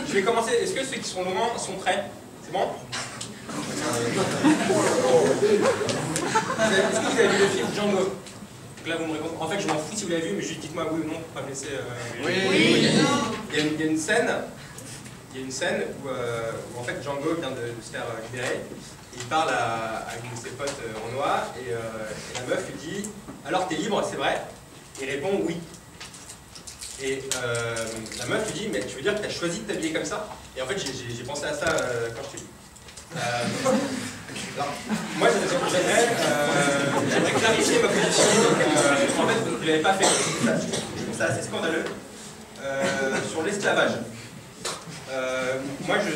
Je vais commencer. Est-ce que ceux qui sont loin sont prêts? C'est bon? Est-ce que vous avez vu le film Django? Donc là, vous me répondez. En fait, je m'en fous si vous l'avez vu, mais juste dites-moi oui ou non pour pas me laisser. Oui. Il y a une scène. Il y a une scène où en fait Django vient de se faire libérer. Il parle à une de ses potes en noir et la meuf lui dit « Alors t'es libre, c'est vrai ?» Il répond « Oui ». Et la meuf lui dit « Mais tu veux dire que t'as choisi de t'habiller comme ça ?» Et en fait j'ai pensé à ça quand je t'ai dit. Alors, moi j'aimerais clarifier ma position. En fait, vous ne l'avez pas fait. Je trouve ça assez scandaleux. Sur l'esclavage. Moi je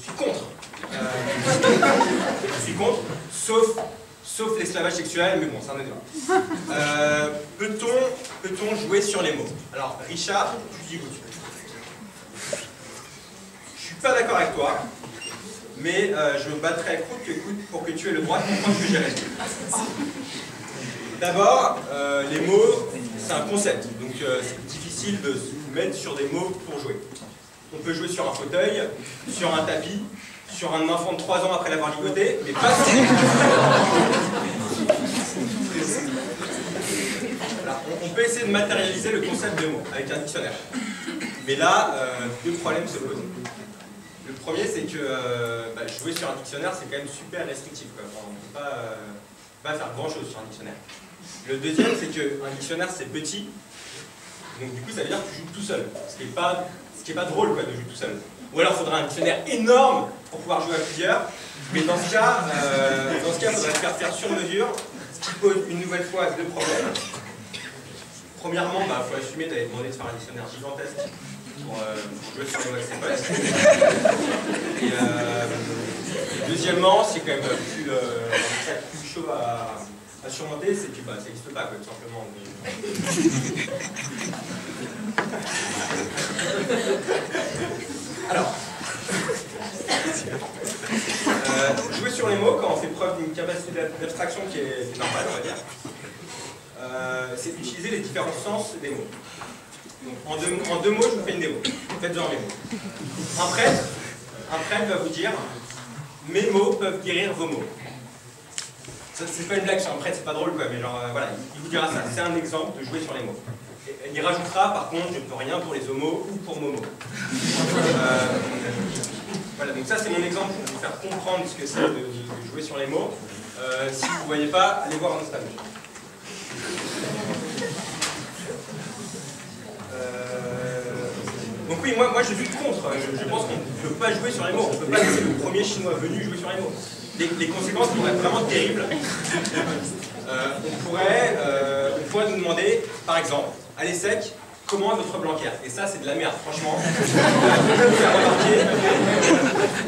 suis contre. Je suis contre, sauf l'esclavage sexuel, mais bon, c'est un autre débat. Peut-on jouer sur les mots? Alors, Richard, tu dis écoute. Je suis pas d'accord avec toi, mais je me battrai coûte que coûte pour que tu aies le droit de comprendre ce que j'ai raison. D'abord, les mots, c'est un concept, donc c'est difficile de se mettre sur des mots pour jouer. On peut jouer sur un fauteuil, sur un tapis, sur un enfant de 3 ans après l'avoir ligoté, mais pas sur... Alors, on peut essayer de matérialiser le concept de mots avec un dictionnaire. Mais là, deux problèmes se posent. Le premier, c'est que jouer sur un dictionnaire, c'est quand même super restrictif, quoi. Enfin, on ne peut pas faire grand-chose sur un dictionnaire. Le deuxième, c'est qu'un dictionnaire, c'est petit. Donc du coup, ça veut dire que tu joues tout seul. Ce qui est pas drôle, quoi, de jouer tout seul. Ou alors, il faudrait un dictionnaire énorme pour pouvoir jouer à plusieurs. Mais dans ce cas, il faudrait faire sur mesure, ce qui pose une nouvelle fois deux problèmes. Premièrement, il faut assumer, tu avais demandé de faire un dictionnaire gigantesque pour jouer sur les mots avec ses potes. Et deuxièmement, c'est quand même plus chaud à surmonter, c'est que ça n'existe pas, quoi, tout simplement. Alors, jouer sur les mots quand on fait preuve d'une capacité d'abstraction qui est normale, on va dire, c'est utiliser les différents sens des mots. Donc, en deux mots, je vous fais une démo. Faites-en mes mots. Un prêtre va vous dire « Mes mots peuvent guérir vos mots ». C'est pas une blague sur un prêtre, c'est pas drôle, quoi, mais genre, voilà, il vous dira ça. C'est un exemple de jouer sur les mots. Et il rajoutera, par contre, je ne peux rien pour les homos ou pour Momo. Voilà, donc ça c'est mon exemple pour vous faire comprendre ce que c'est de jouer sur les mots. Si vous ne voyez pas, allez voir un autre stage. Donc oui, moi je suis contre. Je pense qu'on ne peut pas jouer sur les mots. On ne peut pas laisser le premier chinois venu jouer sur les mots. Les conséquences pourraient être vraiment terribles. On pourrait nous demander, par exemple, allez sec, comment est votre Blanquer? Et ça, c'est de la merde, franchement.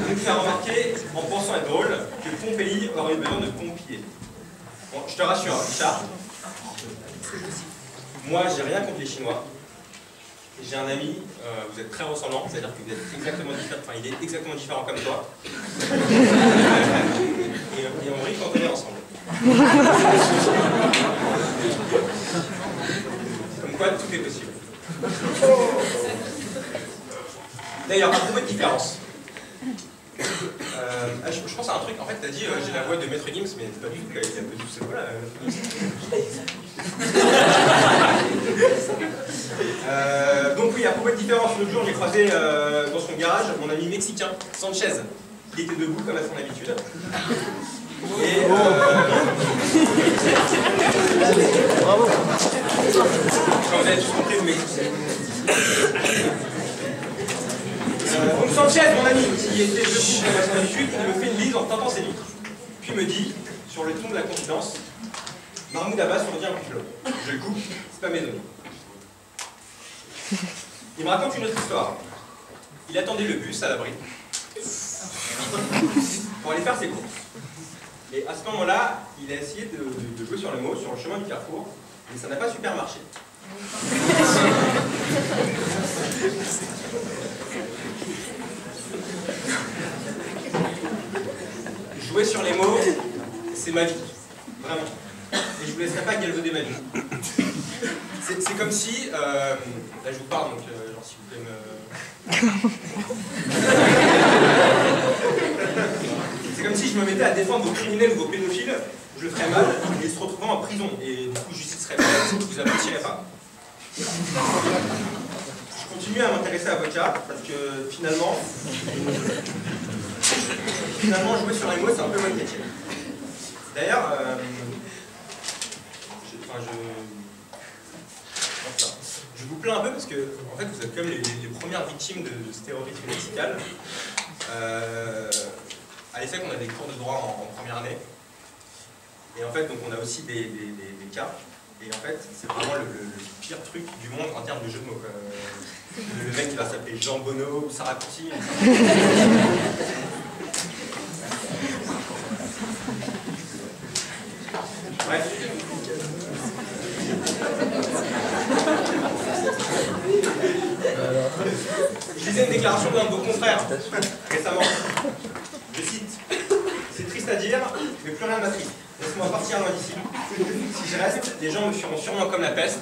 Nous faire remarquer, en pensant être drôle, que Pompéi aurait eu besoin de Pompiller. Bon, je te rassure, Richard. Moi, j'ai rien contre les Chinois. J'ai un ami, vous êtes très ressemblants, c'est-à-dire que vous êtes exactement différents, enfin il est exactement différent comme toi. Et on rit quand on est ensemble. Comme quoi, tout est possible. D'ailleurs, à propos de différence. Je pense à un truc, en fait, tu as dit j'ai la voix de Maître Gims, mais c'est pas du tout le cas, il a un peu tout ce voix-là. Donc oui, à propos de différence, l'autre jour j'ai croisé dans son garage mon ami mexicain, Sanchez. Il était debout comme à son habitude. Et bravo. Quand vous avez tous compris, vous m'écoutez. Donc Sanchez, mon ami, qui était debout comme à son habitude, il me fait une bise en tapant ses vitres. Puis me dit, sur le ton de la confidence, Mahmoud Abbas, on dit un complot. Je le coupe, c'est pas mes données. Il me raconte une autre histoire. Il attendait le bus à l'abri pour aller faire ses courses. Et à ce moment-là, il a essayé de jouer sur le mot, sur le chemin du carrefour, mais ça n'a pas super marché. Jouer sur les mots, c'est ma vie. Vraiment. Et je ne vous laisserai pas galvauder ma vie. C'est comme si, là je vous parle, donc genre si vous pouvez me... C'est comme si je me mettais à défendre vos criminels ou vos pédophiles, je le ferais mal, et se retrouvant en prison, et du coup justice serait faite, vous apprécierez pas. Je continue à m'intéresser à l'avocat, parce que finalement, jouer sur les mots, c'est un peu mon métier. D'ailleurs, je vous plains un peu parce que en fait, vous êtes comme les premières victimes de ce terrorisme lexical. À l'ESSEC, on a des cours de droit en première année. Et en fait, donc, on a aussi des cas. Et en fait, c'est vraiment le pire truc du monde en termes de jeu de mots. Le mec qui va s'appeler Jean Bonneau ou Sarah Courty. Bref. Je lisais une déclaration d'un de vos confrères récemment. Je cite: c'est triste à dire, mais plus rien ne m'attriste. Laisse-moi partir loin d'ici. Si je reste, les gens me fuiront sûrement comme la peste.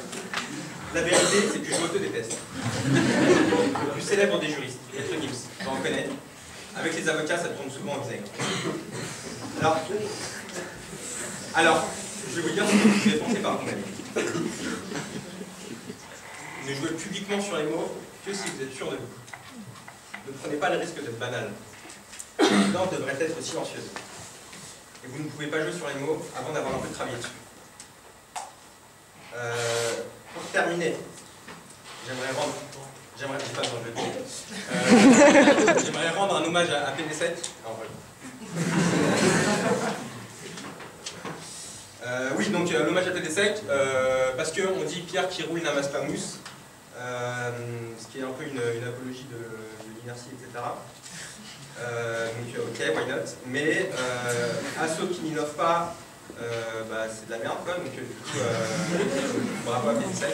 La vérité, c'est que je m'auto-déteste. Le plus célèbre des juristes, Maître Gibbs, on en connaît. Avec les avocats, ça tourne souvent en vinaigre. Alors, je vais vous dire ce que vous devez penser par vous-même. Ne jouez publiquement sur les mots que si vous êtes sûr de vous. Ne prenez pas le risque d'être banal. L'évidence devrait être silencieuse. Et vous ne pouvez pas jouer sur les mots avant d'avoir un peu travaillé dessus. Pour terminer, j'aimerais rendre un hommage à PD7. Oui, donc l'hommage à PD7, parce qu'on dit Pierre qui roule n'amasse pas mousse, ce qui est un peu une apologie de l'inertie, etc. Donc ok, why not. Mais Asso qui n'innove pas, c'est de la merde, quoi. Donc du coup, bravo à PD7.